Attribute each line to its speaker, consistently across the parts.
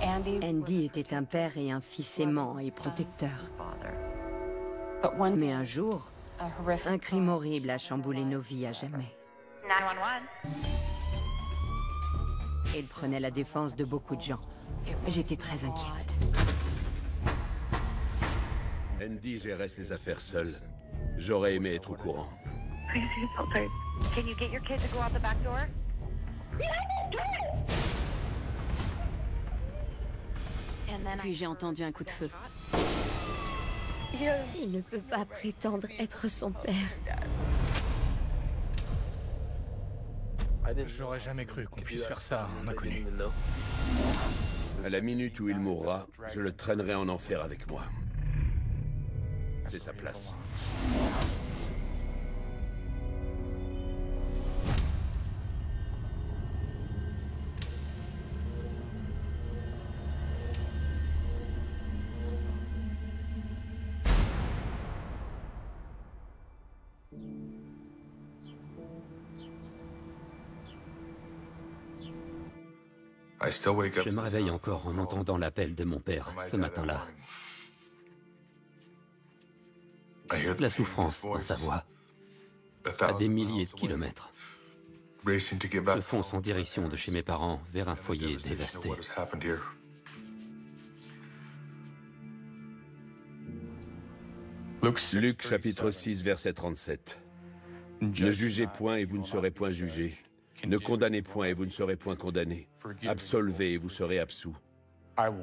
Speaker 1: Andy était un père et un fils aimant et protecteur. Mais un jour, un crime horrible a chamboulé nos vies à jamais.
Speaker 2: 911.
Speaker 1: Il prenait la défense de beaucoup de gens. J'étais très inquiète.
Speaker 3: Andy gérait ses affaires seul. J'aurais aimé être au courant.
Speaker 2: Please use filters. Can you get your kid to go out the back door?
Speaker 1: Puis j'ai entendu un coup de feu.
Speaker 4: Il ne peut pas prétendre être son père.
Speaker 5: J'aurais jamais cru qu'on puisse faire ça à un inconnu.
Speaker 3: À la minute où il mourra, je le traînerai en enfer avec moi. C'est sa place.
Speaker 6: Je me réveille encore en entendant l'appel de mon père ce matin-là. La souffrance dans sa voix, à des milliers de kilomètres. Je fonce en direction de chez mes parents vers un foyer dévasté.
Speaker 3: Luc chapitre 6 verset 37. Ne jugez point et vous ne serez point jugés. Ne condamnez point et vous ne serez point condamnés. Absolvez et vous serez absous.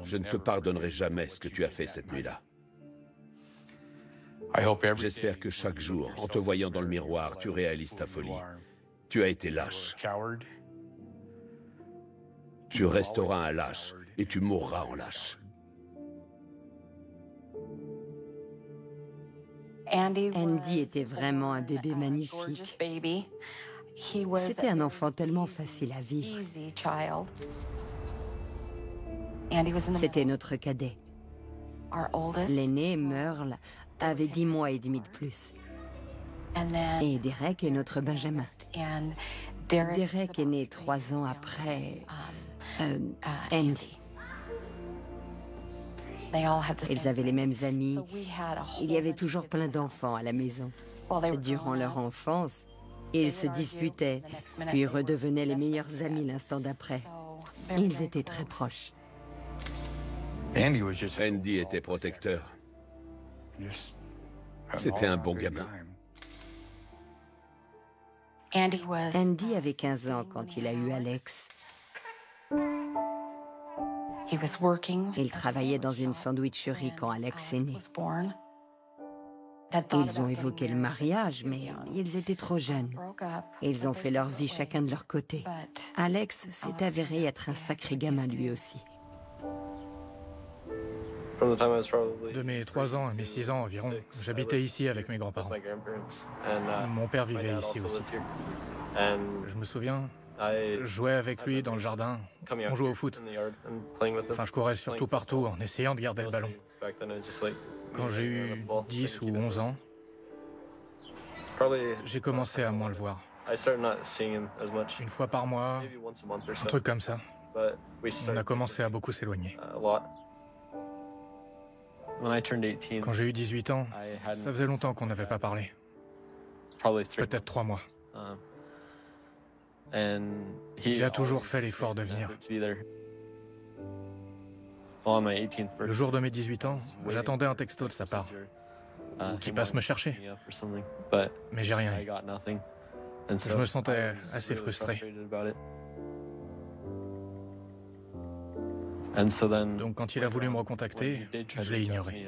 Speaker 3: Je ne te pardonnerai jamais ce que tu as fait cette nuit-là. J'espère que chaque jour, en te voyant dans le miroir, tu réalises ta folie. Tu as été lâche. Tu resteras un lâche et tu mourras en lâche.
Speaker 1: Andy était vraiment un bébé magnifique. C'était un enfant tellement facile à vivre. C'était notre cadet. L'aîné, Merle, avait 10 mois et demi de plus. Et Derek est notre Benjamin. Derek est né 3 ans après Andy. Ils avaient les mêmes amis. Il y avait toujours plein d'enfants à la maison. Durant leur enfance, ils se disputaient, puis redevenaient les meilleurs amis l'instant d'après. Ils étaient très proches.
Speaker 3: Andy était protecteur. C'était un bon gamin.
Speaker 1: Andy avait 15 ans quand il a eu Alex. Il travaillait dans une sandwicherie quand Alex est né. Ils ont évoqué le mariage, mais ils étaient trop jeunes. Ils ont fait leur vie chacun de leur côté. Alex s'est avéré être un sacré gamin lui aussi.
Speaker 5: De mes 3 ans à mes 6 ans environ, j'habitais ici avec mes grands-parents. Mon père vivait ici aussi. Je me souviens, je jouais avec lui dans le jardin, on jouait au foot. Enfin, je courais surtout partout en essayant de garder le ballon. Quand j'ai eu 10 ou 11 ans, j'ai commencé à moins le voir. Une fois par mois, un truc comme ça. On a commencé à beaucoup s'éloigner. Quand j'ai eu 18 ans, ça faisait longtemps qu'on n'avait pas parlé. Peut-être 3 mois. Il a toujours fait l'effort de venir. Le jour de mes 18 ans, j'attendais un texto de sa part, ou qu'il passe me chercher. Mais j'ai rien eu. Je me sentais assez frustré. Donc quand il a voulu me recontacter, je l'ai ignoré.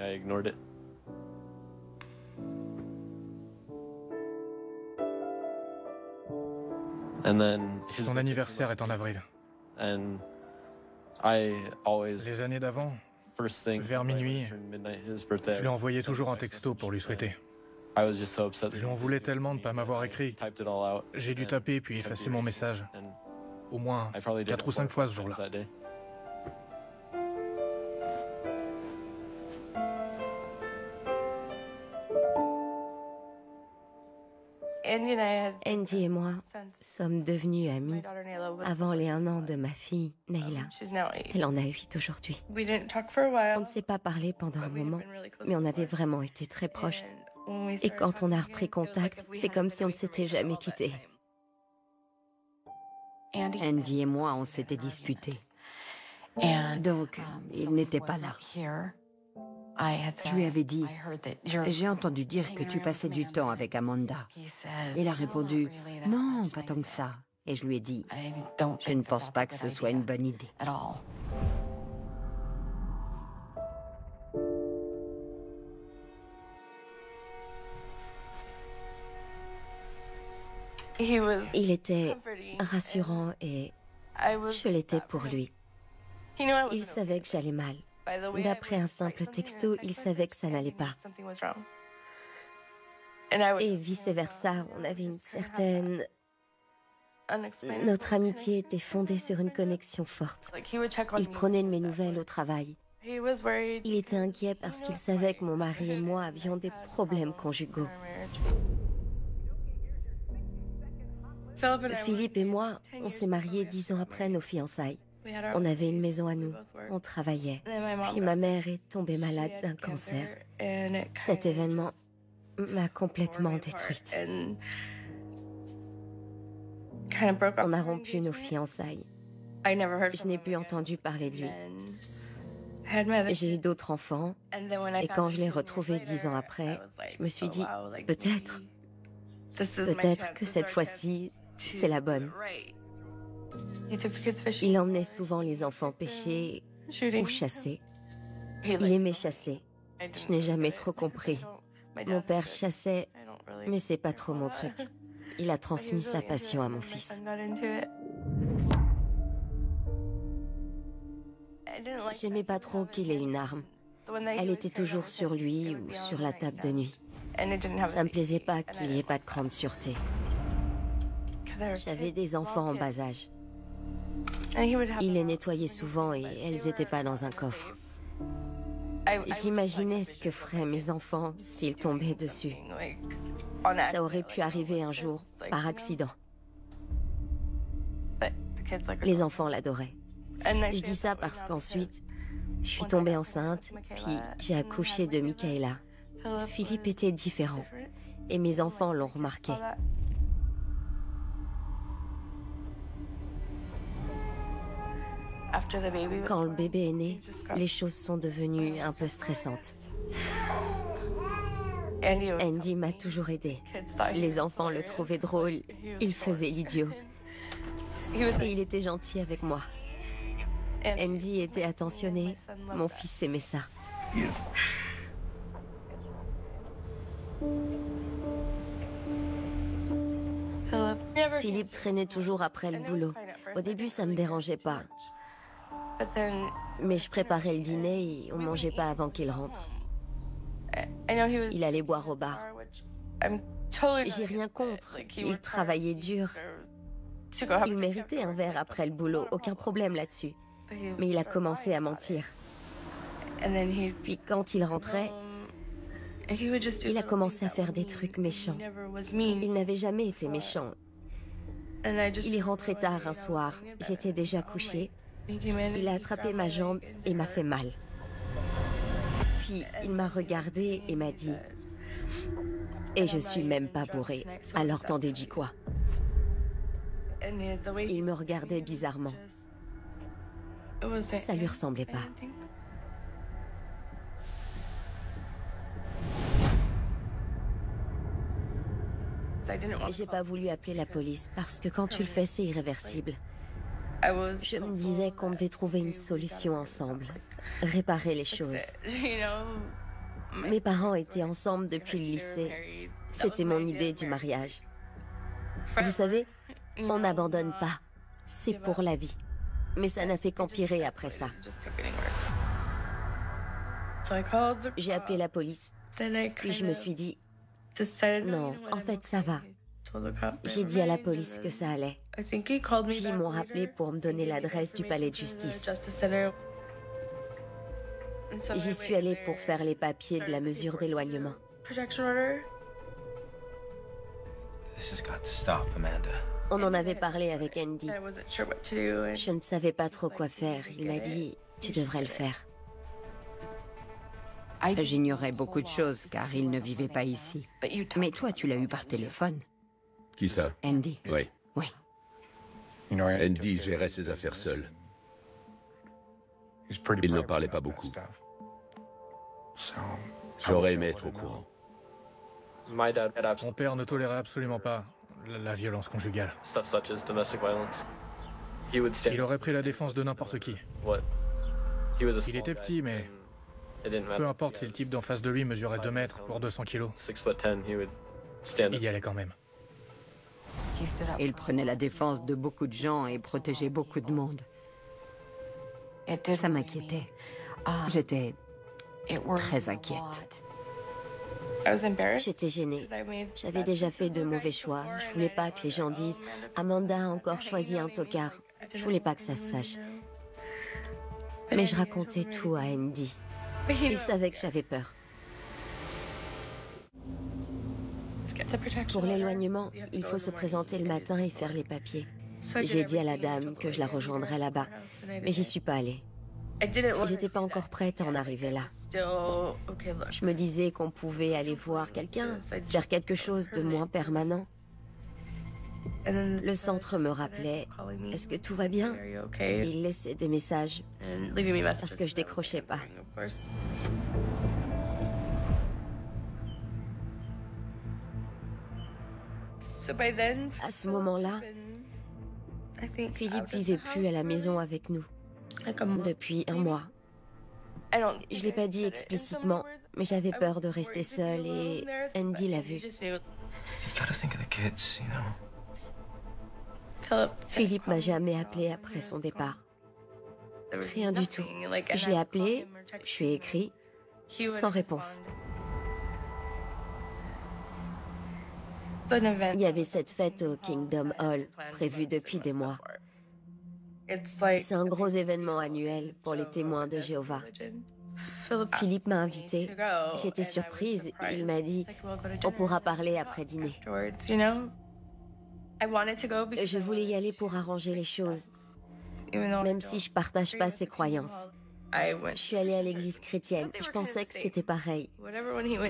Speaker 5: Son anniversaire est en avril. Les années d'avant, vers minuit, je lui envoyais toujours un texto pour lui souhaiter. Je lui en voulais tellement de ne pas m'avoir écrit. J'ai dû taper puis effacer mon message. Au moins 4 ou 5 fois ce jour-là.
Speaker 4: Andy et moi sommes devenus amis avant les 1 an de ma fille, Nayla. Elle en a 8 aujourd'hui. On ne s'est pas parlé pendant un moment, mais on avait vraiment été très proches. Et quand on a repris contact, c'est comme si on ne s'était jamais quittés.
Speaker 1: Andy et moi, on s'était disputés. Donc, il n'était pas là. Je lui avais dit, j'ai entendu dire que tu passais du temps avec Amanda. Il a répondu, non, pas tant que ça. Et je lui ai dit, je ne pense pas que ce soit une bonne idée.
Speaker 4: Il était rassurant et je l'étais pour lui. Il savait que j'allais mal. D'après un simple texto, il savait que ça n'allait pas. Et vice-versa, on avait une certaine... Notre amitié était fondée sur une connexion forte. Il prenait de mes nouvelles au travail. Il était inquiet parce qu'il savait que mon mari et moi avions des problèmes conjugaux. Philippe et moi, on s'est mariés 10 ans après nos fiançailles. On avait une maison à nous, on travaillait. Puis ma mère est tombée malade d'un cancer. Cet événement m'a complètement détruite. On a rompu nos fiançailles. Je n'ai plus entendu parler de lui. J'ai eu d'autres enfants, et quand je l'ai retrouvé 10 ans après, je me suis dit, peut-être que cette fois-ci, c'est la bonne. Il emmenait souvent les enfants pêcher ou chasser. Il aimait chasser. Je n'ai jamais trop compris. Mon père chassait, mais c'est pas trop mon truc. Il a transmis sa passion à mon fils. J'aimais pas trop qu'il ait une arme. Elle était toujours sur lui ou sur la table de nuit. Ça me plaisait pas qu'il n'y ait pas de grande sûreté. J'avais des enfants en bas âge. Il les nettoyait souvent et elles n'étaient pas dans un coffre. J'imaginais ce que feraient mes enfants s'ils tombaient dessus. Ça aurait pu arriver un jour, par accident. Les enfants l'adoraient. Je dis ça parce qu'ensuite, je suis tombée enceinte, puis j'ai accouché de Michaela. Philippe était différent, et mes enfants l'ont remarqué. Quand le bébé est né, les choses sont devenues un peu stressantes. Andy m'a toujours aidée. Les enfants le trouvaient drôle, il faisait l'idiot. Et il était gentil avec moi. Andy était attentionné, mon fils aimait ça. Philippe traînait toujours après le boulot. Au début, ça me dérangeait pas. Mais je préparais le dîner et on mangeait pas avant qu'il rentre. Il allait boire au bar. J'ai rien contre, il travaillait dur. Il méritait un verre après le boulot, aucun problème là-dessus. Mais il a commencé à mentir. Puis quand il rentrait, il a commencé à faire des trucs méchants. Il n'avait jamais été méchant. Il est rentré tard un soir, j'étais déjà couchée. Il a attrapé ma jambe et m'a fait mal. Puis il m'a regardée et m'a dit « Et je suis même pas bourrée, alors t'en déduis quoi ?» Il me regardait bizarrement. Ça lui ressemblait pas. J'ai pas voulu appeler la police parce que quand tu le fais, c'est irréversible. Je me disais qu'on devait trouver une solution ensemble, réparer les choses. Mes parents étaient ensemble depuis le lycée. C'était mon idée du mariage. Vous savez, on n'abandonne pas. C'est pour la vie. Mais ça n'a fait qu'empirer après ça. J'ai appelé la police. Puis je me suis dit, non, en fait ça va. J'ai dit à la police que ça allait. Puis ils m'ont rappelé pour me donner l'adresse du palais de justice. J'y suis allée pour faire les papiers de la mesure d'éloignement. On en avait parlé avec Andy. Je ne savais pas trop quoi faire. Il m'a dit, tu devrais le faire.
Speaker 1: J'ignorais beaucoup de choses car il ne vivait pas ici. Mais toi, tu l'as eu par téléphone.
Speaker 3: Qui ça?
Speaker 1: Andy.
Speaker 3: Oui.
Speaker 1: Oui.
Speaker 3: Andy gérait ses affaires seul. Il n'en parlait pas beaucoup. J'aurais aimé être au courant.
Speaker 5: Mon père ne tolérait absolument pas la violence conjugale. Il aurait pris la défense de n'importe qui. Il était petit, mais peu importe si le type d'en face de lui mesurait 2 mètres pour 200 kilos. Il y allait quand même.
Speaker 1: Il prenait la défense de beaucoup de gens et protégeait beaucoup de monde. Ça m'inquiétait. J'étais très inquiète.
Speaker 4: J'étais gênée. J'avais déjà fait de mauvais choix. Je voulais pas que les gens disent « Amanda a encore choisi un tocard ». Je voulais pas que ça se sache. Mais je racontais tout à Andy. Il savait que j'avais peur. Pour l'éloignement, il faut se présenter le matin et faire les papiers. J'ai dit à la dame que je la rejoindrais là-bas, mais j'y suis pas allée. J'étais pas encore prête à en arriver là. Je me disais qu'on pouvait aller voir quelqu'un, faire quelque chose de moins permanent. Le centre me rappelait « Est-ce que tout va bien ?» Il laissait des messages parce que je décrochais pas. À ce moment-là, Philippe vivait plus à la maison avec nous depuis 1 mois. Je l'ai pas dit explicitement, mais j'avais peur de rester seule et Andy l'a vu. Philippe m'a jamais appelé après son départ. Rien du tout. Je l'ai appelé, je lui ai écrit, sans réponse. Il y avait cette fête au Kingdom Hall, prévue depuis des mois. C'est un gros événement annuel pour les témoins de Jéhovah. Philippe m'a invitée. J'étais surprise. Il m'a dit « On pourra parler après dîner ». Je voulais y aller pour arranger les choses, même si je partage pas ses croyances. Je suis allée à l'église chrétienne. Je pensais que c'était pareil.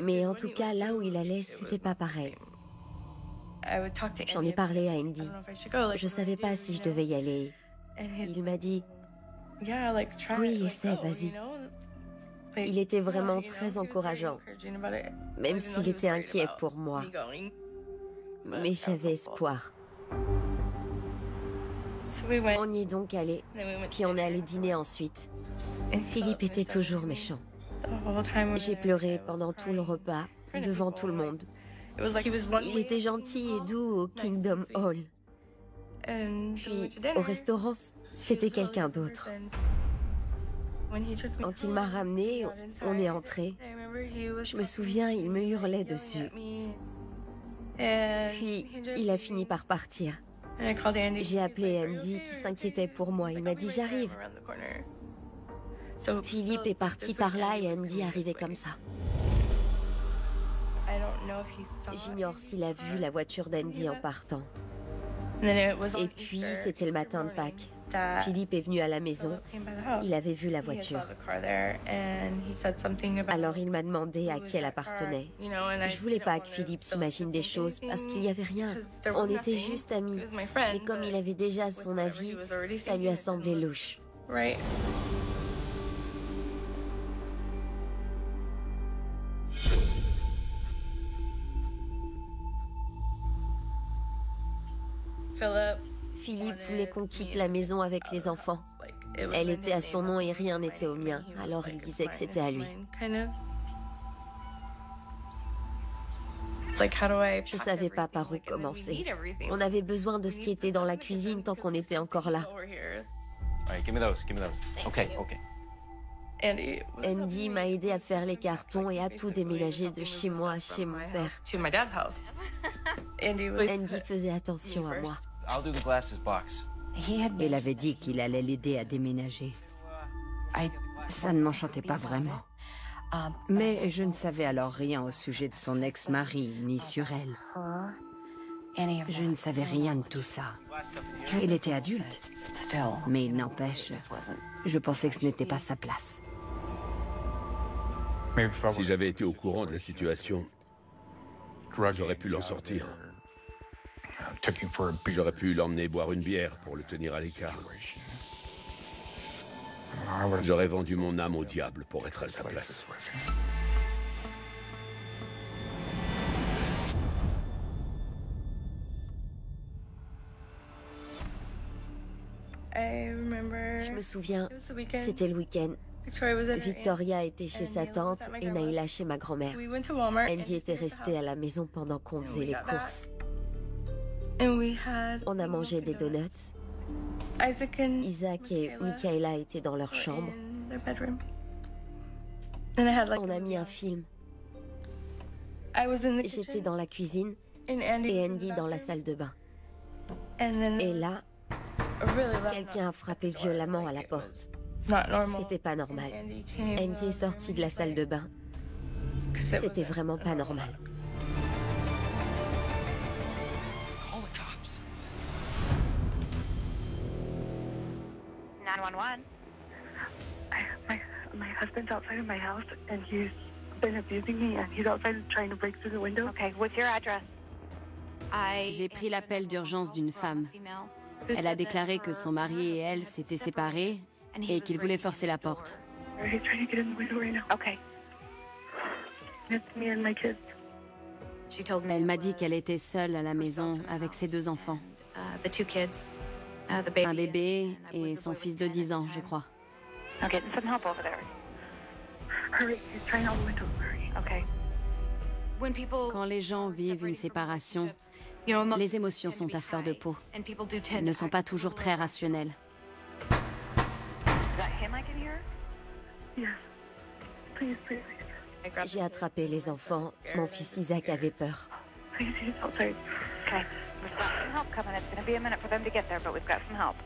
Speaker 4: Mais en tout cas, là où il allait, c'était pas pareil. J'en ai parlé à Andy. Je savais pas si je devais y aller. Il m'a dit « Oui, essaie, vas-y ». Il était vraiment très encourageant, même s'il était inquiet pour moi. Mais j'avais espoir. On y est donc allé, puis on est allé dîner ensuite. Philippe était toujours méchant. J'ai pleuré pendant tout le repas, devant tout le monde. Il était gentil et doux au Kingdom Hall. Puis, au restaurant, c'était quelqu'un d'autre. Quand il m'a ramenée, on est entré. Je me souviens, il me hurlait dessus. Puis, il a fini par partir. J'ai appelé Andy qui s'inquiétait pour moi. Il m'a dit « J'arrive ». Philippe est parti par là et Andy arrivait comme ça. J'ignore s'il a vu la voiture d'Andy en partant. Et puis, c'était le matin de Pâques. Philippe est venu à la maison. Il avait vu la voiture. Alors il m'a demandé à qui elle appartenait. Je voulais pas que Philippe s'imagine des choses parce qu'il n'y avait rien. On était juste amis. Mais comme il avait déjà son avis, ça lui a semblé louche. Philippe voulait qu'on quitte la maison avec les enfants. Elle était à son nom et rien n'était au mien. Alors il disait que c'était à lui. Je savais pas par où commencer. On avait besoin de ce qui était dans la cuisine tant qu'on était encore là. Andy m'a aidé à faire les cartons et à tout déménager de chez moi à chez mon père. Andy faisait attention à moi.
Speaker 1: Il avait dit qu'il allait l'aider à déménager. Ça ne m'enchantait pas vraiment. Mais je ne savais alors rien au sujet de son ex-mari, ni sur elle. Je ne savais rien de tout ça. Il était adulte, mais il n'empêche, je pensais que ce n'était pas sa place.
Speaker 3: Si j'avais été au courant de la situation, j'aurais pu l'en sortir. J'aurais pu l'emmener boire une bière pour le tenir à l'écart. J'aurais vendu mon âme au diable pour être à sa place.
Speaker 4: Je me souviens, c'était le week-end. Victoria était chez sa tante et Naila chez ma grand-mère. Andy était restée à la maison pendant qu'on faisait les courses. On a mangé des donuts. Isaac et Michaela étaient dans leur chambre. On a mis un film. J'étais dans la cuisine et Andy dans la salle de bain. Et là, quelqu'un a frappé violemment à la porte. C'était pas normal. Andy est sorti de la salle de bain. C'était vraiment pas normal.
Speaker 2: My husband's outside of my house and he's been abusing me and he's outside trying to break through the window. Okay, what's your address?
Speaker 1: J'ai pris l'appel d'urgence d'une femme. Elle a déclaré que son mari et elle s'étaient séparés et qu'il voulait forcer la porte.
Speaker 2: He's trying to get in the window right now. Okay. It's me and my kids.
Speaker 1: Elle m'a dit qu'elle était seule à la maison avec ses 2 enfants. Un bébé et son fils de 10 ans, je crois.
Speaker 2: I'm getting some help over there. Hurry, he's trying out the window. Hurry. Okay.
Speaker 1: Quand les gens vivent une séparation, les émotions sont à fleur de peau. Elles ne sont pas toujours très rationnelles.
Speaker 2: Is that him I can hear? Yes. Please, please.
Speaker 4: J'ai attrapé les enfants. Mon fils Isaac avait peur.
Speaker 2: Please, he's outside. Okay. We've got some help coming. It's going to be a minute for them to get there, but we've got some help.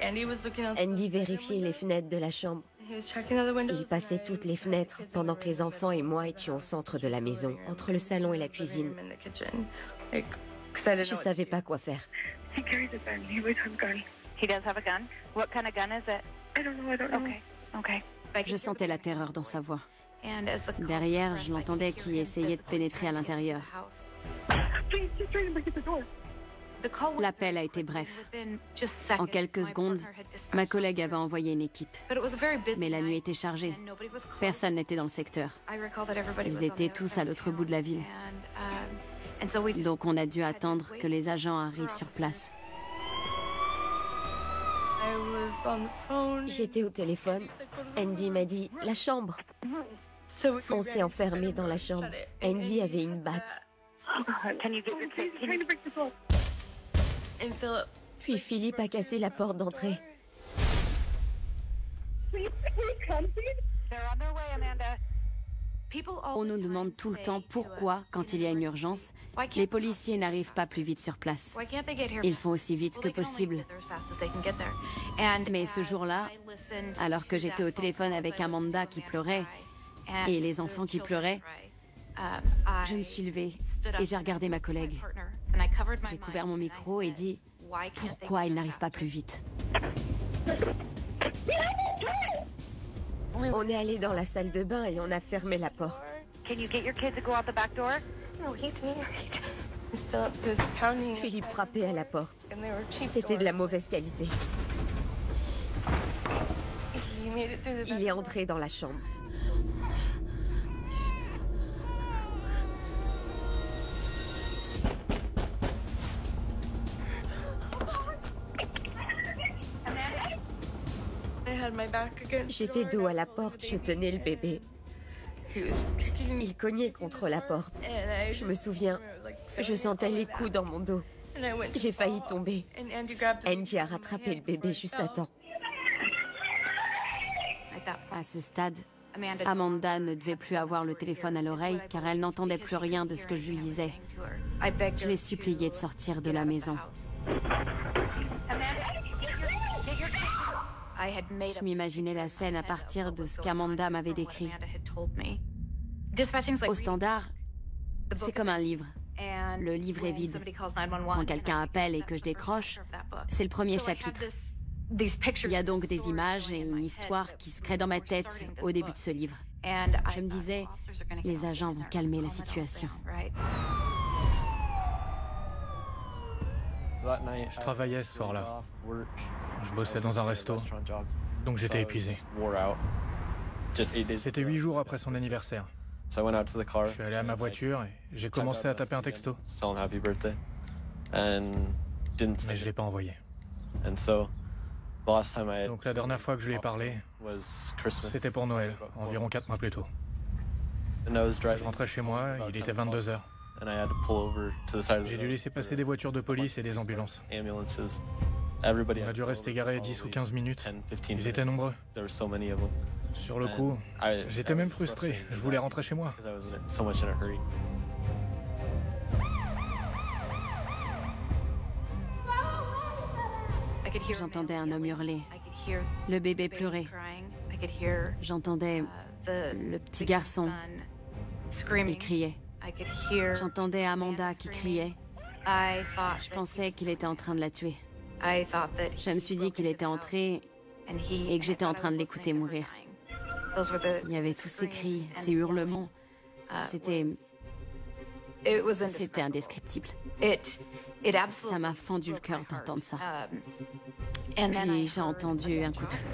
Speaker 4: Andy vérifiait les fenêtres de la chambre. Il passait toutes les fenêtres pendant que les enfants et moi étions au centre de la maison, entre le salon et la cuisine. Je ne savais pas quoi faire.
Speaker 2: He carries a gun. He always has a gun. He does have a gun? What kind of gun is it? I don't know. Okay.
Speaker 1: Je sentais la terreur dans sa voix. Derrière, je l'entendais qui essayait de pénétrer à l'intérieur.
Speaker 2: Please, he's trying to break the door.
Speaker 1: L'appel a été bref. En quelques secondes, ma collègue avait envoyé une équipe. Mais la nuit était chargée. Personne n'était dans le secteur. Ils étaient tous à l'autre bout de la ville. Donc on a dû attendre que les agents arrivent sur place.
Speaker 4: J'étais au téléphone. Andy m'a dit « la chambre ». On s'est enfermés dans la chambre. Andy avait une batte.
Speaker 2: Can you get your kid? Can you break the door?
Speaker 4: Puis Philippe a cassé la porte d'entrée.
Speaker 2: They're on their way, Amanda.
Speaker 1: On nous demande tout le temps pourquoi, quand il y a une urgence, les policiers n'arrivent pas plus vite sur place. Ils font aussi vite que possible. Mais ce jour-là, alors que j'étais au téléphone avec Amanda qui pleurait et les enfants qui pleuraient, je me suis levée et j'ai regardé ma collègue. J'ai couvert mon micro et dit « Pourquoi il n'arrive pas plus vite ?»
Speaker 4: On est allé dans la salle de bain et on a fermé la porte.
Speaker 2: Can you get your kid to go out the back door?
Speaker 4: Philippe frappait à la porte. C'était de la mauvaise qualité. Il est entré dans la chambre. J'étais dos à la porte, je tenais le bébé. Il cognait contre la porte. Je me souviens, je sentais les coups dans mon dos. J'ai failli tomber. Andy a rattrapé le bébé juste à temps.
Speaker 1: À ce stade, Amanda ne devait plus avoir le téléphone à l'oreille car elle n'entendait plus rien de ce que je lui disais. Je l'ai supplié de sortir de la maison. Je m'imaginais la scène à partir de ce qu'Amanda m'avait décrit. Au standard, c'est comme un livre. Le livre est vide. Quand quelqu'un appelle et que je décroche, c'est le premier chapitre. Il y a donc des images et une histoire qui se crée dans ma tête au début de ce livre. Je me disais, les agents vont calmer la situation.
Speaker 5: Je travaillais ce soir-là. Je bossais dans un resto, donc j'étais épuisé. C'était 8 jours après son anniversaire. Je suis allé à ma voiture et j'ai commencé à taper un texto. Mais je ne l'ai pas envoyé. Donc la dernière fois que je lui ai parlé, c'était pour Noël, environ 4 mois plus tôt. Je rentrais chez moi, il était 22 h. J'ai dû laisser passer des voitures de police et des ambulances. On a dû rester garé 10 ou 15 minutes. Ils étaient nombreux. Sur le coup, j'étais même frustré. Je voulais rentrer chez moi.
Speaker 1: J'entendais un homme hurler, le bébé pleurer. J'entendais le petit garçon, il criait. J'entendais Amanda qui criait. Je pensais qu'il était en train de la tuer. Je me suis dit qu'il était entré et que j'étais en train de l'écouter mourir. Il y avait tous ces cris, ces hurlements. C'était indescriptible. Ça m'a fendu le cœur d'entendre ça. Puis j'ai entendu un coup de feu.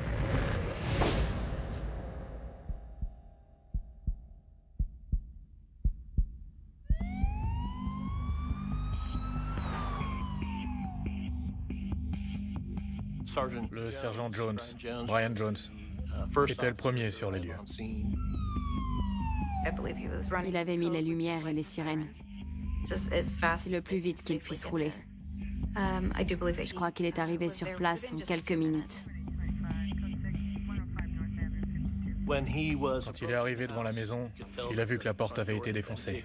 Speaker 5: Le sergent Jones, Brian Jones, était le premier sur les lieux.
Speaker 1: Il avait mis les lumières et les sirènes. C'est le plus vite qu'il puisse rouler. Je crois qu'il est arrivé sur place en quelques minutes.
Speaker 5: Quand il est arrivé devant la maison, il a vu que la porte avait été défoncée.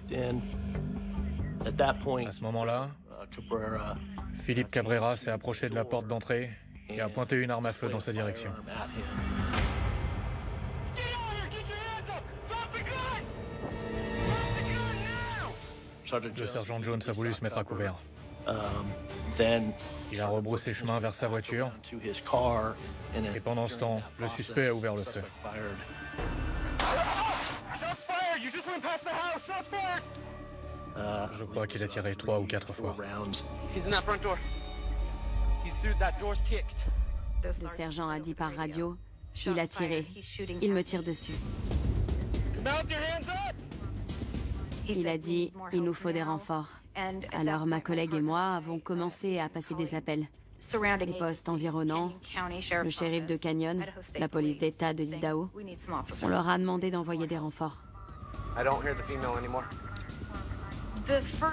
Speaker 5: À ce moment-là, Philippe Cabrera s'est approché de la porte d'entrée et a pointé une arme à feu dans sa direction. Le sergent Jones a voulu se mettre à couvert. Il a rebroussé chemin vers sa voiture et pendant ce temps, le suspect a ouvert le feu. Je crois qu'il a tiré 3 ou 4 fois.
Speaker 1: Le sergent a dit par radio, il a tiré, il me tire dessus. Il a dit, il nous faut des renforts. Alors ma collègue et moi avons commencé à passer des appels. Les postes environnants, le shérif de Canyon, la police d'État de l'Idaho. On leur a demandé d'envoyer des renforts.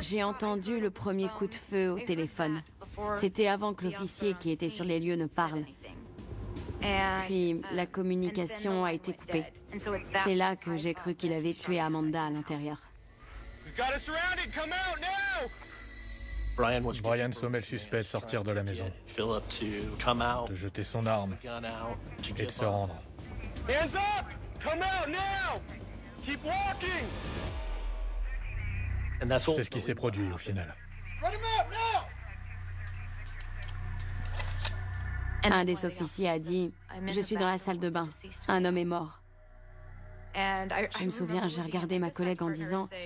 Speaker 1: J'ai entendu le premier coup de feu au téléphone. C'était avant que l'officier qui était sur les lieux ne parle. Puis la communication a été coupée. C'est là que j'ai cru qu'il avait tué Amanda à l'intérieur.
Speaker 5: Brian sommait le suspect de sortir de la maison, de jeter son arme et de se rendre. C'est ce qui s'est produit au final.
Speaker 1: Un des officiers a dit « Je suis dans la salle de bain. Un homme est mort. » Je me souviens, j'ai regardé ma collègue en disant «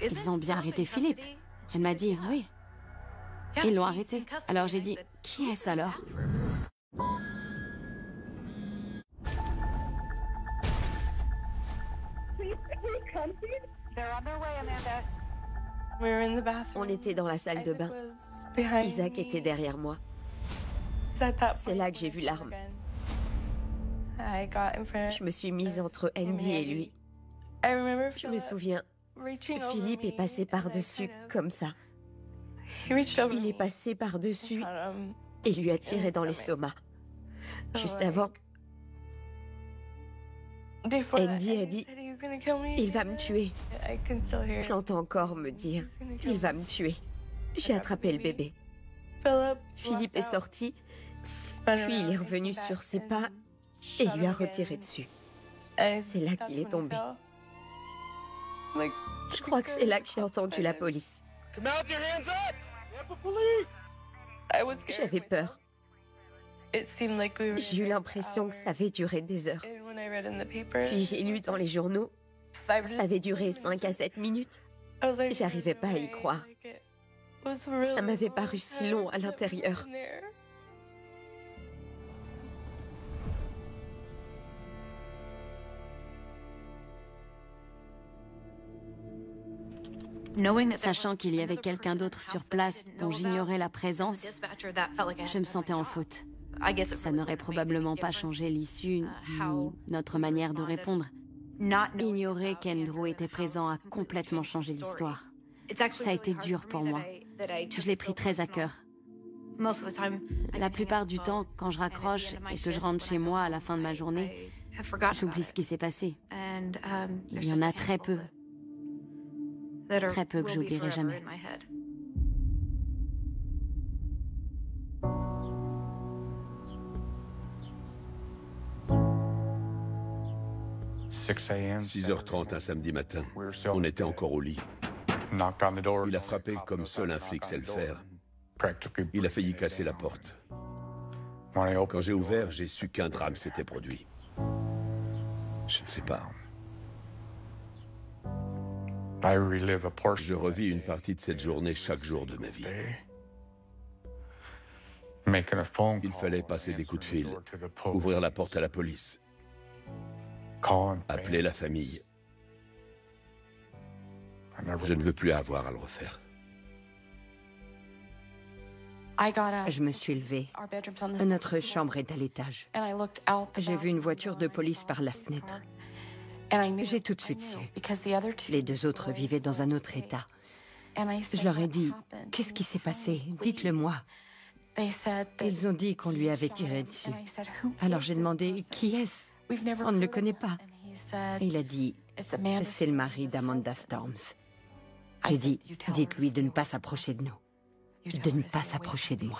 Speaker 1: Ils ont bien arrêté Philippe. » Elle m'a dit « Oui. » Ils l'ont arrêté. Alors j'ai dit « Qui est-ce alors ?»
Speaker 4: On était dans la salle de bain. Isaac était derrière moi. C'est là que j'ai vu l'arme. Je me suis mise entre Andy et lui. Je me souviens, Philippe est passé par-dessus, comme ça. Il est passé par-dessus et lui a tiré dans l'estomac. Juste avant, Andy a dit « Il va me tuer ». Je l'entends encore me dire « Il va me tuer ». J'ai attrapé le bébé. Philippe est sorti, puis il est revenu sur ses pas et lui a retiré dessus. C'est là qu'il est tombé. Je crois que c'est là que j'ai entendu la police. J'avais peur. J'ai eu l'impression que ça avait duré des heures. Puis j'ai lu dans les journaux, ça avait duré 5 à 7 minutes. J'arrivais pas à y croire. Ça m'avait paru si long à l'intérieur.
Speaker 1: Sachant qu'il y avait quelqu'un d'autre sur place dont j'ignorais la présence, je me sentais en faute. Ça n'aurait probablement pas changé l'issue ni notre manière de répondre. Ignorer qu'Andrew était présent a complètement changé l'histoire. Ça a été dur pour moi. Je l'ai pris très à cœur. La plupart du temps, quand je raccroche et que je rentre chez moi à la fin de ma journée, j'oublie ce qui s'est passé. Il y en a très peu. Très peu que j'oublierai jamais. «
Speaker 3: 6h30 un samedi matin. On était encore au lit. Il a frappé comme seul un flic sait le faire. Il a failli casser la porte. Quand j'ai ouvert, j'ai su qu'un drame s'était produit. Je ne sais pas. Je revis une partie de cette journée chaque jour de ma vie. Il fallait passer des coups de fil, ouvrir la porte à la police, appeler la famille. Je ne veux plus avoir à le refaire.
Speaker 1: Je me suis levée. Notre chambre est à l'étage. J'ai vu une voiture de police par la fenêtre. J'ai tout de suite su. Les deux autres vivaient dans un autre état. Je leur ai dit, « Qu'est-ce qui s'est passé? Dites-le-moi. » Ils ont dit qu'on lui avait tiré dessus. Alors j'ai demandé, « Qui est-ce? On ne le connaît pas. » Et il a dit, « C'est le mari d'Amanda Storms. » J'ai dit, « Dites-lui de ne pas s'approcher de nous. De ne pas s'approcher de moi. »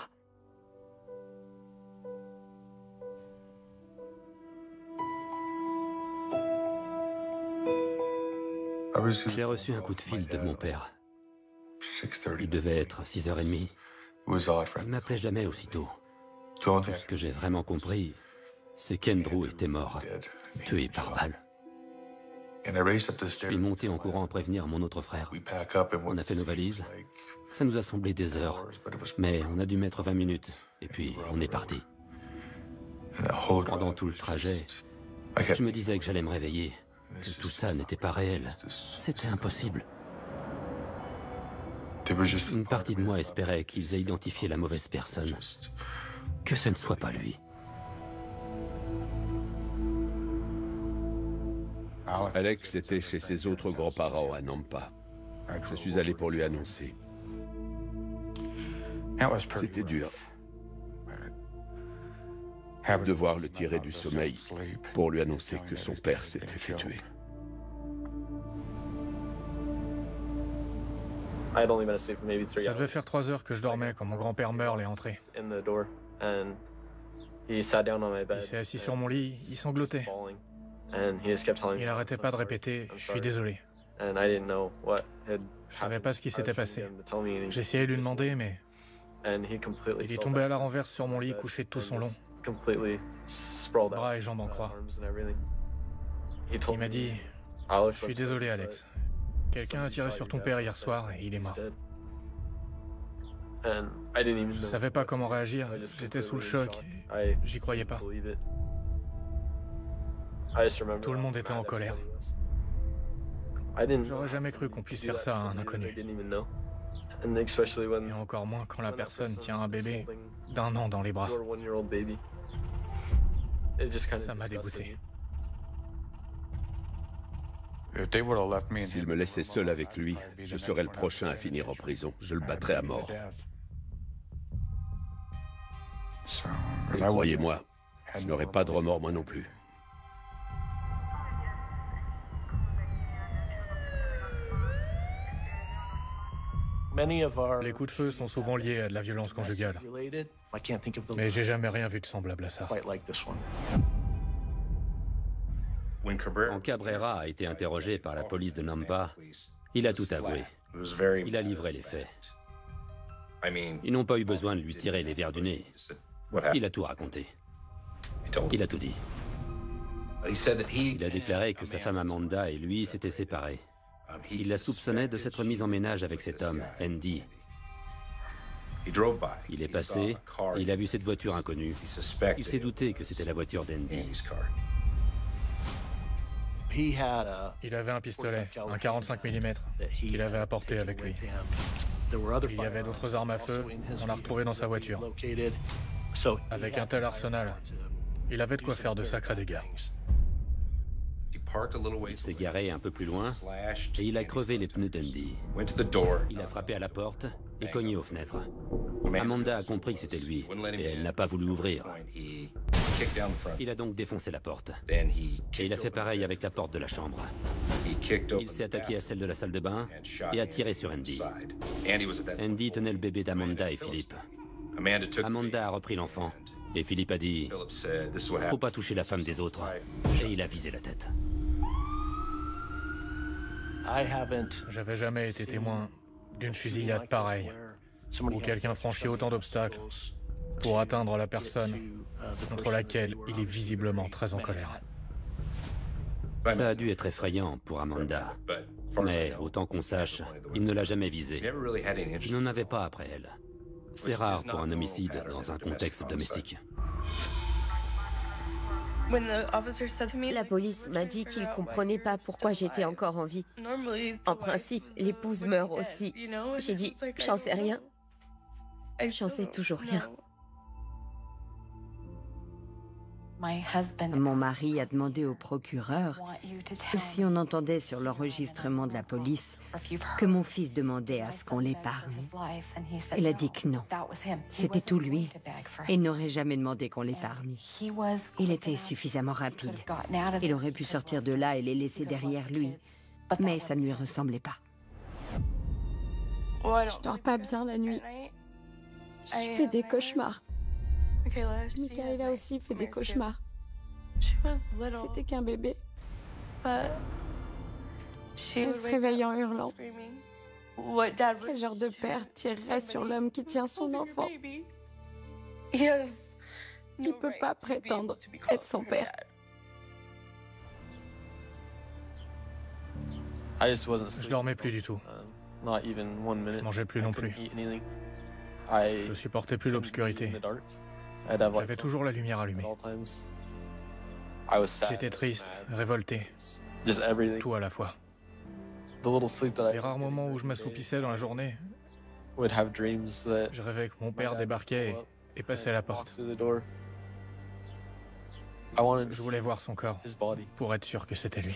Speaker 6: J'ai reçu un coup de fil de mon père. Il devait être 6h30. Il m'appelait jamais aussitôt. Tout ce que j'ai vraiment compris, c'est qu'Andrew était mort, tué par balle. Je suis monté en courant prévenir mon autre frère. On a fait nos valises. Ça nous a semblé des heures, mais on a dû mettre 20 minutes, et puis on est parti. Pendant tout le trajet, je me disais que j'allais me réveiller, que tout ça n'était pas réel. C'était impossible. Une partie de moi espérait qu'ils aient identifié la mauvaise personne, que ce ne soit pas lui.
Speaker 3: Alex était chez ses autres grands-parents à Nampa. Je suis allé pour lui annoncer. C'était dur. Devoir le tirer du sommeil pour lui annoncer que son père s'était fait tuer.
Speaker 5: Ça devait faire 3 heures que je dormais quand mon grand-père Merle est entré. Il s'est assis sur mon lit, il sanglotait. Il n'arrêtait pas de répéter « Je suis désolé ». Je savais pas ce qui s'était passé. J'essayais de lui demander, mais il est tombé à la renverse sur mon lit, couché de tout son long, bras et jambes en croix. Il m'a dit « Je suis désolé, Alex. Quelqu'un a tiré sur ton père hier soir et il est mort. » Je savais pas comment réagir, j'étais sous le choc, j'y croyais pas. Tout le monde était en colère. J'aurais jamais cru qu'on puisse faire ça à un inconnu. Et encore moins quand la personne tient un bébé d'1 an dans les bras. Ça m'a dégoûté.
Speaker 3: S'il me laissait seul avec lui, je serais le prochain à finir en prison. Je le battrais à mort. Et croyez-moi, je n'aurais pas de remords moi non plus.
Speaker 5: Les coups de feu sont souvent liés à de la violence conjugale. Mais j'ai jamais rien vu de semblable à ça.
Speaker 6: Quand Cabrera a été interrogé par la police de Nampa, Il a tout avoué. Il a livré les faits. Ils n'ont pas eu besoin de lui tirer les vers du nez. Il a tout raconté. Il a tout dit. Il a déclaré que sa femme Amanda et lui s'étaient séparés. Il la soupçonnait de s'être mise en ménage avec cet homme, Andy. Il est passé, et il a vu cette voiture inconnue. Il s'est douté que c'était la voiture d'Andy.
Speaker 5: Il avait un pistolet, un 45 mm, qu'il avait apporté avec lui. Il y avait d'autres armes à feu, on l'a retrouvé dans sa voiture. Avec un tel arsenal, il avait de quoi faire de sacrés dégâts.
Speaker 6: Il s'est garé un peu plus loin et il a crevé les pneus d'Andy. Il a frappé à la porte et cogné aux fenêtres. Amanda a compris que c'était lui et elle n'a pas voulu ouvrir. Il a donc défoncé la porte. Et il a fait pareil avec la porte de la chambre. Il s'est attaqué à celle de la salle de bain et a tiré sur Andy. Andy tenait le bébé d'Amanda et Philippe. Amanda a repris l'enfant et Philippe a dit « Faut pas toucher la femme des autres » et il a visé la tête.
Speaker 5: J'avais jamais été témoin d'une fusillade pareille, où quelqu'un franchit autant d'obstacles pour atteindre la personne contre laquelle il est visiblement très en colère.
Speaker 6: Ça a dû être effrayant pour Amanda. Mais, autant qu'on sache, il ne l'a jamais visée. Il n'en avait pas après elle. C'est rare pour un homicide dans un contexte domestique.
Speaker 4: La police m'a dit qu'ils ne comprenaient pas pourquoi j'étais encore en vie. En principe, l'épouse meurt aussi. J'ai dit, j'en sais rien. J'en sais toujours rien.
Speaker 1: Mon mari a demandé au procureur si on entendait sur l'enregistrement de la police que mon fils demandait à ce qu'on l'épargne. Il a dit que non. C'était tout lui. Il n'aurait jamais demandé qu'on l'épargne. Il était suffisamment rapide. Il aurait pu sortir de là et les laisser derrière lui. Mais ça ne lui ressemblait pas.
Speaker 7: Je dors pas bien la nuit. Je fais des cauchemars. Michaela aussi fait des cauchemars. C'était qu'un bébé. Elle se réveille en hurlant. Quel genre de père tirerait sur l'homme qui tient son enfant? Il ne peut pas prétendre être son père.
Speaker 5: Je dormais plus du tout. Je mangeais plus non plus. Je supportais plus l'obscurité. J'avais toujours la lumière allumée. J'étais triste, révolté, tout à la fois. Les rares moments où je m'assoupissais dans la journée, je rêvais que mon père débarquait et passait à la porte. Je voulais voir son corps pour être sûr que c'était lui.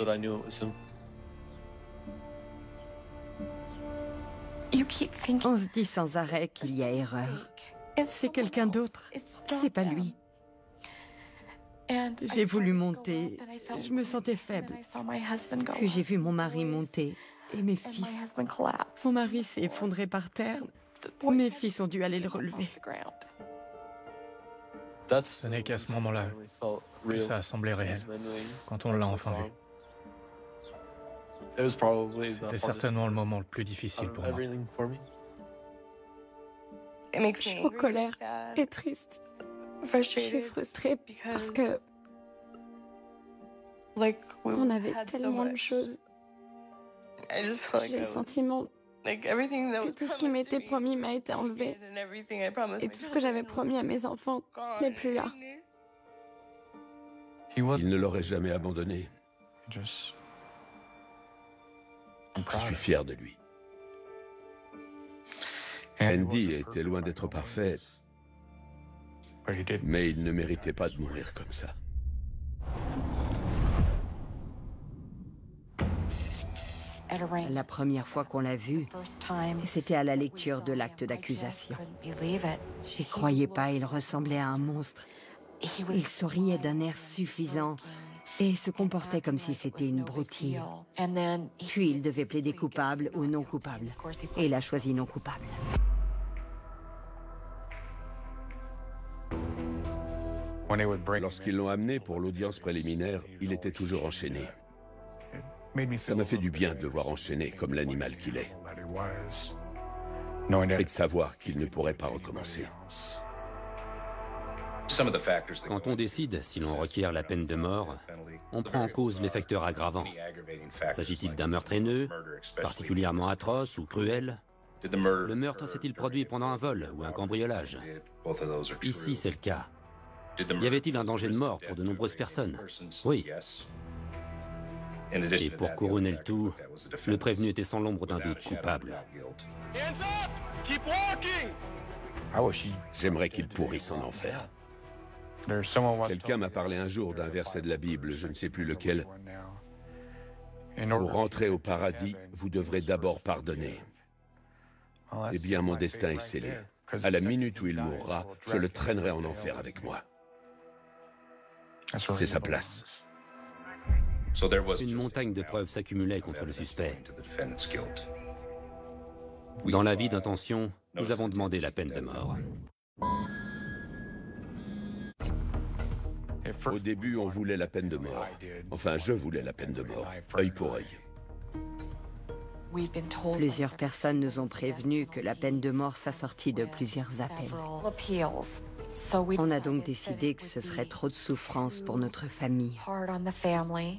Speaker 1: On se dit sans arrêt qu'il y a erreur. C'est quelqu'un d'autre, c'est pas lui. J'ai voulu monter, je me sentais faible. Puis j'ai vu mon mari monter et mes fils. Mon mari s'est effondré par terre, mes fils ont dû aller le relever.
Speaker 5: Ce n'est qu'à ce moment-là que ça a semblé réel, quand on l'a enfin vu. C'était certainement le moment le plus difficile pour moi.
Speaker 7: Je suis en colère et triste. Je suis frustrée parce que on avait tellement de choses. J'ai le sentiment que tout ce qui m'était promis m'a été enlevé. Et tout ce que j'avais promis à mes enfants n'est plus là.
Speaker 3: Il ne l'aurait jamais abandonné. Je suis fier de lui. Andy était loin d'être parfait, mais il ne méritait pas de mourir comme ça.
Speaker 1: La première fois qu'on l'a vu, c'était à la lecture de l'acte d'accusation. J'y croyais pas, il ressemblait à un monstre. Il souriait d'un air suffisant et se comportait comme si c'était une broutille. Puis il devait plaider coupable ou non coupable. Et il a choisi non coupable.
Speaker 3: Lorsqu'ils l'ont amené pour l'audience préliminaire, il était toujours enchaîné. Ça m'a fait du bien de le voir enchaîné comme l'animal qu'il est. Et de savoir qu'il ne pourrait pas recommencer.
Speaker 6: Quand on décide si l'on requiert la peine de mort, on prend en cause les facteurs aggravants. S'agit-il d'un meurtre haineux, particulièrement atroce ou cruel? Le meurtre s'est-il produit pendant un vol ou un cambriolage? Ici, c'est le cas. Y avait-il un danger de mort pour de nombreuses personnes? Oui. Et pour couronner le tout, le prévenu était sans l'ombre d'un doute coupable.
Speaker 3: J'aimerais qu'il pourrisse en enfer. Quelqu'un m'a parlé un jour d'un verset de la Bible, je ne sais plus lequel. Pour rentrer au paradis, vous devrez d'abord pardonner. Eh bien, mon destin est scellé. À la minute où il mourra, je le traînerai en enfer avec moi. C'est sa place.
Speaker 6: Une montagne de preuves s'accumulait contre le suspect. Dans l'avis d'intention, nous avons demandé la peine de mort.
Speaker 3: Au début, on voulait la peine de mort. Enfin, je voulais la peine de mort, œil pour œil.
Speaker 1: Plusieurs personnes nous ont prévenus que la peine de mort s'assortit de plusieurs appels. On a donc décidé que ce serait trop de souffrance pour notre famille,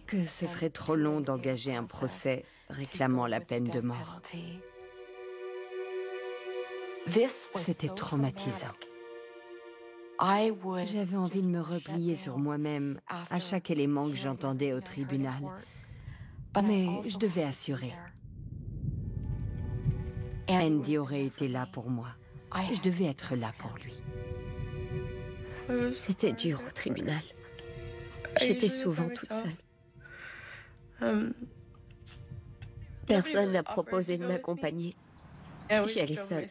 Speaker 1: que ce serait trop long d'engager un procès réclamant la peine de mort. C'était traumatisant. J'avais envie de me replier sur moi-même à chaque élément que j'entendais au tribunal, mais je devais assurer. Andy aurait été là pour moi. Je devais être là pour lui.
Speaker 4: C'était dur au tribunal. J'étais souvent toute seule. Personne n'a proposé de m'accompagner. J'y allais seule.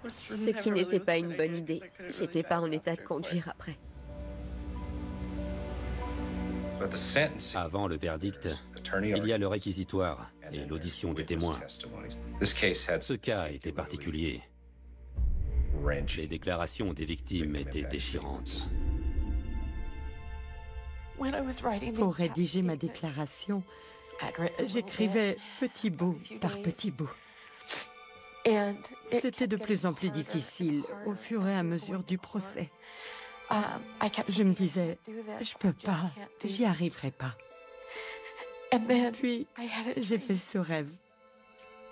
Speaker 4: Ce qui n'était pas une bonne idée. J'étais pas en état de conduire après.
Speaker 6: Avant le verdict, il y a le réquisitoire et l'audition des témoins. Ce cas était particulier. Les déclarations des victimes étaient déchirantes.
Speaker 1: Pour rédiger ma déclaration, j'écrivais petit bout par petit bout. C'était de plus en plus difficile au fur et à mesure du procès. Je me disais, je peux pas, j'y arriverai pas. Puis, j'ai fait ce rêve.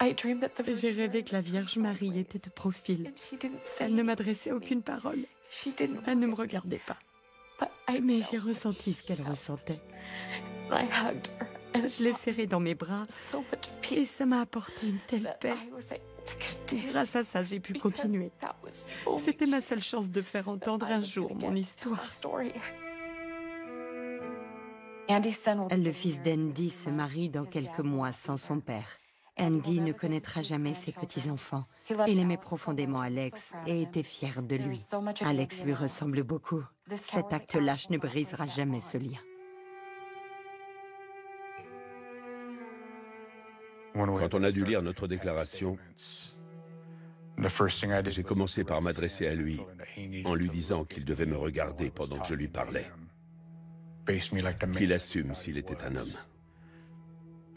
Speaker 1: J'ai rêvé que la Vierge Marie était de profil. Elle ne m'adressait aucune parole. Elle ne me regardait pas. Mais j'ai ressenti ce qu'elle ressentait. Je l'ai serrée dans mes bras et ça m'a apporté une telle paix. Grâce à ça, j'ai pu continuer. C'était ma seule chance de faire entendre un jour mon histoire. Le fils d'Andy se marie dans quelques mois sans son père. Andy ne connaîtra jamais ses petits-enfants. Il aimait profondément Alex et était fier de lui. Alex lui ressemble beaucoup. Cet acte lâche ne brisera jamais ce lien.
Speaker 3: Quand on a dû lire notre déclaration, j'ai commencé par m'adresser à lui, en lui disant qu'il devait me regarder pendant que je lui parlais. Qu'il assume s'il était un homme.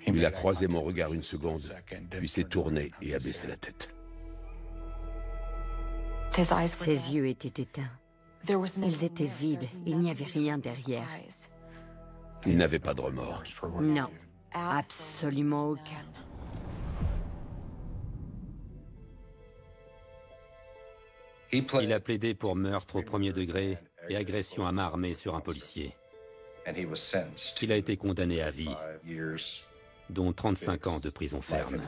Speaker 3: Il a croisé mon regard une seconde, puis s'est tourné et a baissé la tête.
Speaker 1: Ses yeux étaient éteints. Ils étaient vides, il n'y avait rien derrière.
Speaker 3: Il n'avait pas de remords.
Speaker 1: Non, absolument aucun.
Speaker 6: Il a plaidé pour meurtre au premier degré et agression à main armée sur un policier. Il a été condamné à vie, dont 35 ans de prison ferme.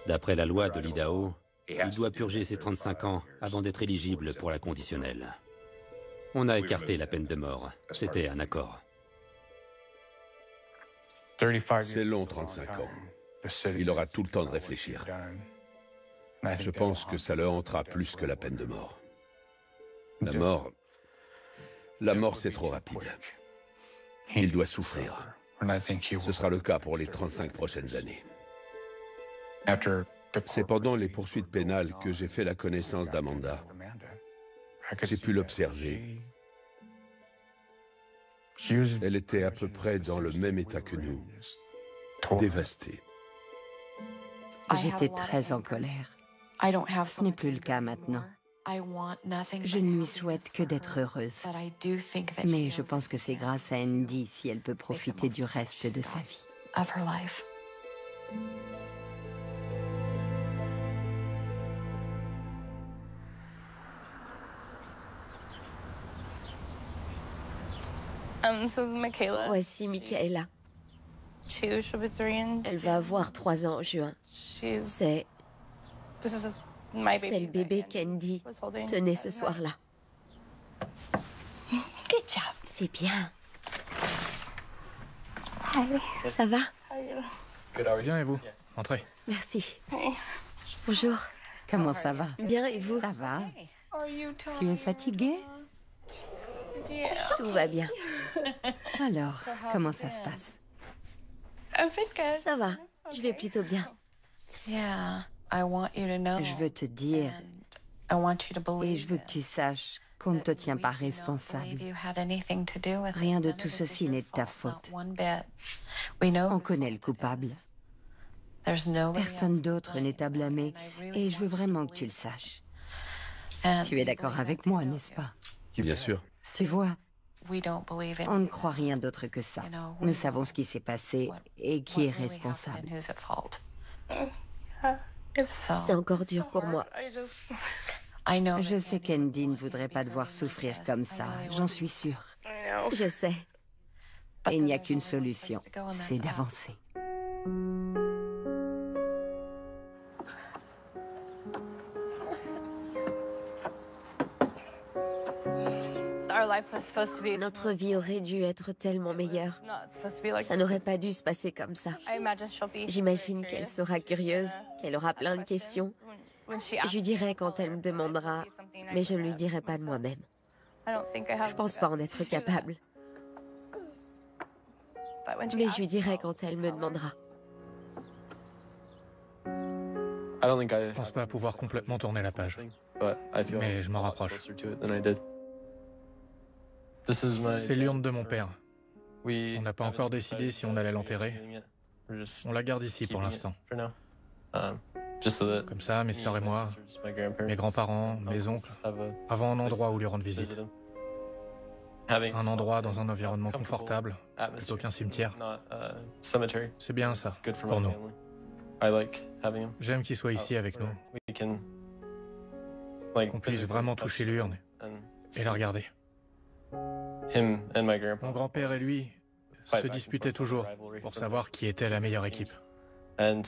Speaker 6: D'après la loi de l'Idaho, il doit purger ses 35 ans avant d'être éligible pour la conditionnelle. On a écarté la peine de mort. C'était un accord.
Speaker 3: C'est long, 35 ans. Il aura tout le temps de réfléchir. Je pense que ça le hantera plus que la peine de mort. La mort, c'est trop rapide. Il doit souffrir. Ce sera le cas pour les 35 prochaines années. C'est pendant les poursuites pénales que j'ai fait la connaissance d'Amanda. J'ai pu l'observer. Elle était à peu près dans le même état que nous, dévastée.
Speaker 1: J'étais très en colère. Ce n'est plus le cas maintenant. Je ne lui souhaite que d'être heureuse. Mais je pense que c'est grâce à Andy si elle peut profiter du reste de sa vie.
Speaker 4: Voici Michaela. Elle va avoir 3 ans en juin. C'est le bébé qu'Andy tenait ce soir-là. C'est bien. Ça va?
Speaker 5: Bien, et vous? Entrez.
Speaker 4: Merci. Bonjour.
Speaker 1: Comment ça va?
Speaker 4: Bien, et vous?
Speaker 1: Ça va? Tu es fatiguée?
Speaker 4: Tout va bien.
Speaker 1: Alors, comment ça se passe?
Speaker 4: Ça va. Je vais plutôt bien.
Speaker 1: Je veux te dire, et je veux que tu saches qu'on ne te tient pas responsable. Rien de tout ceci n'est de ta faute. On connaît le coupable. Personne d'autre n'est à blâmer, et je veux vraiment que tu le saches. Tu es d'accord avec moi, n'est-ce pas?
Speaker 3: Bien sûr.
Speaker 1: Tu vois, on ne croit rien d'autre que ça. Nous savons ce qui s'est passé et qui est responsable.
Speaker 4: C'est encore dur pour moi.
Speaker 1: Je sais qu'Andy ne voudrait pas te voir souffrir comme ça, j'en suis sûre.
Speaker 4: Je sais.
Speaker 1: Et il n'y a qu'une solution, c'est d'avancer.
Speaker 4: Notre vie aurait dû être tellement meilleure. Ça n'aurait pas dû se passer comme ça. J'imagine qu'elle sera curieuse, qu'elle aura plein de questions. Je lui dirai quand elle me demandera, mais je ne lui dirai pas de moi-même. Je pense pas en être capable. Mais je lui dirai quand elle me demandera.
Speaker 5: Je pense pas pouvoir complètement tourner la page. Mais je m'en rapproche. C'est l'urne de mon père. On n'a pas encore décidé si on allait l'enterrer. On la garde ici pour l'instant. Comme ça, mes sœurs et moi, mes grands-parents, mes oncles, avons un endroit où lui rendre visite. Un endroit dans un environnement confortable, plutôt qu'un cimetière. C'est bien ça, pour nous. J'aime qu'il soit ici avec nous. Qu'on puisse vraiment toucher l'urne et la regarder. Mon grand-père et lui se disputaient toujours pour savoir qui était la meilleure équipe. Je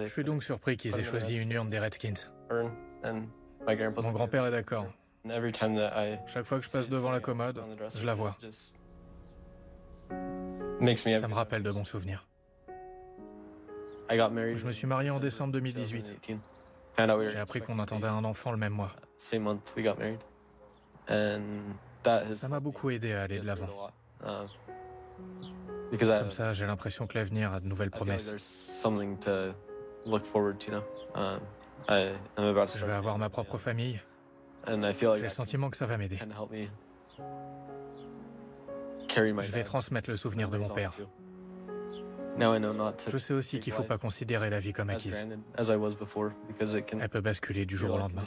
Speaker 5: suis donc surpris qu'ils aient choisi une urne des Redskins. Mon grand-père est d'accord. Chaque fois que je passe devant la commode, je la vois. Ça me rappelle de bons souvenirs. Je me suis marié en décembre 2018. J'ai appris qu'on attendait un enfant le même mois. Ça m'a beaucoup aidé à aller de l'avant. Comme ça, j'ai l'impression que l'avenir a de nouvelles promesses. Je vais avoir ma propre famille. J'ai le sentiment que ça va m'aider. Je vais transmettre le souvenir de mon père. Je sais aussi qu'il ne faut pas considérer la vie comme acquise. Elle peut basculer du jour au lendemain.